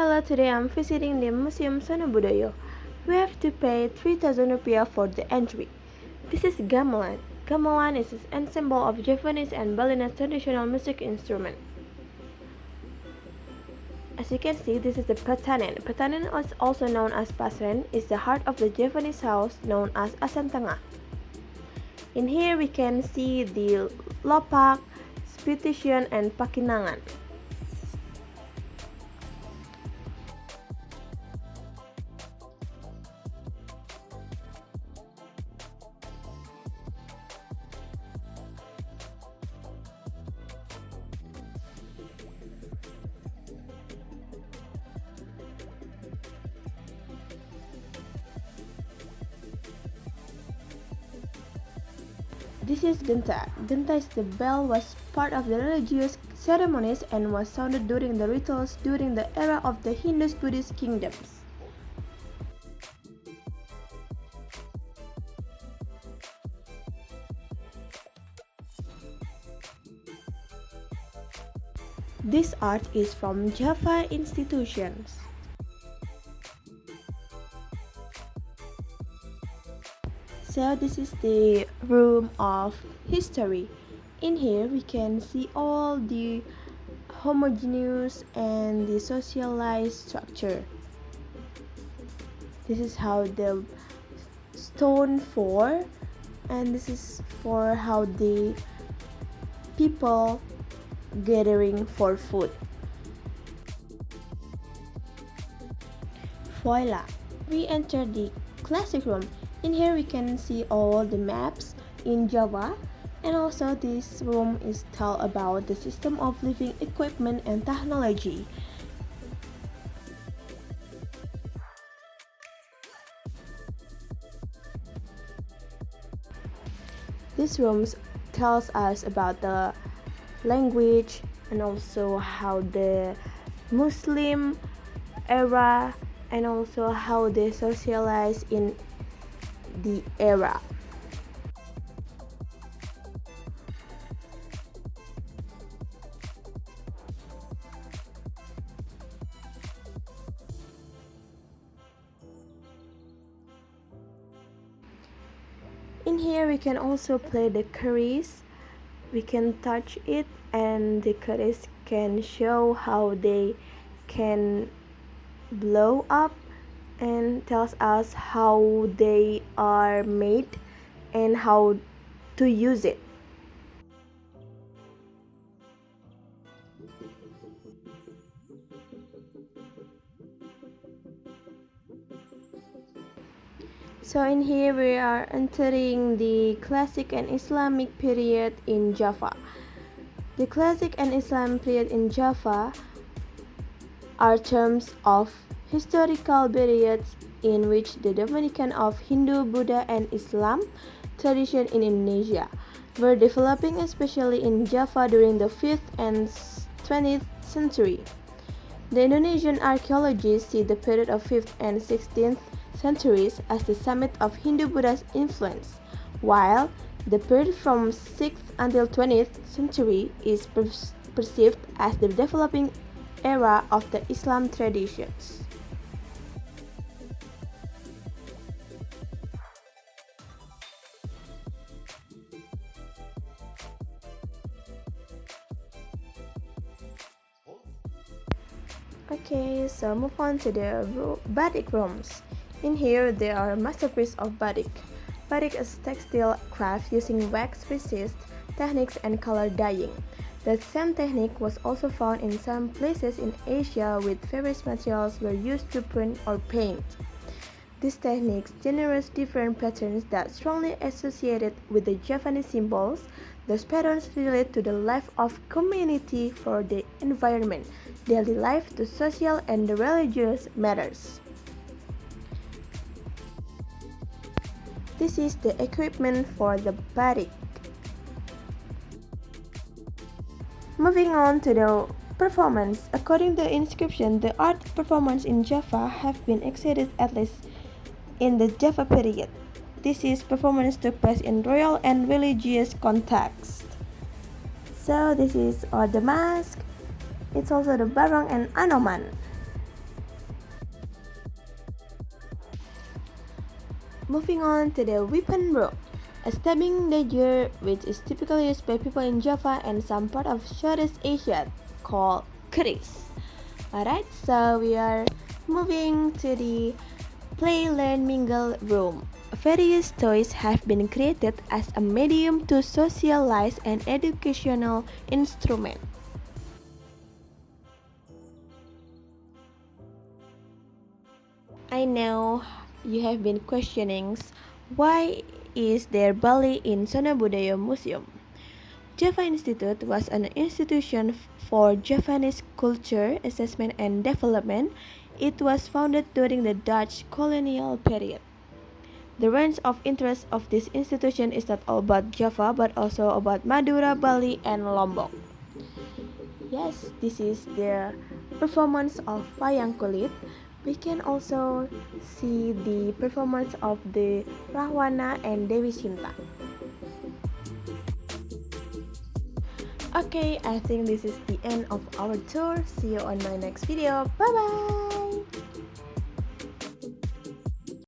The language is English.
Hello, today I'm visiting the Museum Sonobudoyo. We have to pay 3,000 rupiah for the entry. This is gamelan. Gamelan is an ensemble of Javanese and Balinese traditional music instrument. As you can see, this is the petanen. Petanen, also known as pasren, is the heart of the Javanese house known as asan tengah. In here we can see the lopak, spitition, and pakinangan. This is genta. Genta is the bell was part of the religious ceremonies and was sounded during the rituals during the era of the Hindus-Buddhist kingdoms. This art is from Java institutions. So this is the room of history. In here we can see all the homogeneous and the socialized structure. This is how the stone for, and this is for how the people gathering for food. Voila! We enter the classic room. In here we can see all the maps in Java, and also this room is tell about the system of living equipment and technology. This room tells us about the language and also how the Muslim era and also how they socialize in the era. In here we can also play the keris. We can touch it and the keris can show how they can blow up and tells us how they are made and how to use it. So in here we are entering the classic and Islamic period in Java. The classic and Islamic period in Java are terms of historical periods in which the domination of Hindu, Buddha, and Islam tradition in Indonesia were developing, especially in Java during the 5th and 20th century. The Indonesian archaeologists see the period of 5th and 16th centuries as the summit of Hindu-Buddha's influence, while the period from 6th until 20th century is perceived as the developing era of the Islam traditions. Okay, so move on to the batik rooms. In here, there are masterpieces of batik. Batik is textile craft using wax resist techniques and color dyeing. The same technique was also found in some places in Asia with various materials were used to print or paint. These techniques generate different patterns that strongly associated with the Javanese symbols. Those patterns relate to the life of community for the environment, daily life, the social and the religious matters. This is the equipment for the batik. Moving on to the performance. According to the inscription, the art performance in Java have been exhibited at least in the Java period. This performance took place in royal and religious context. So this is all the mask. It's also the barong and anoman. Moving on to the weapon room, a stabbing dagger which is typically used by people in Java and some part of Southeast Asia called keris. Alright, so we are moving to the play, learn, mingle room. Various toys have been created as a medium to socialize and educational instrument. I know you have been questioning why is there Bali in Sonobudoyo Museum? Java Institute was an institution for Javanese culture, assessment and development. It was founded during the Dutch colonial period. The range of interest of this institution is not all about Java but also about Madura, Bali and Lombok. Yes, this is the performance of wayang kulit. We can also see the performance of the Rahwana and Dewi Sinta. Okay, I think this is the end of our tour. See you on my next video. Bye bye.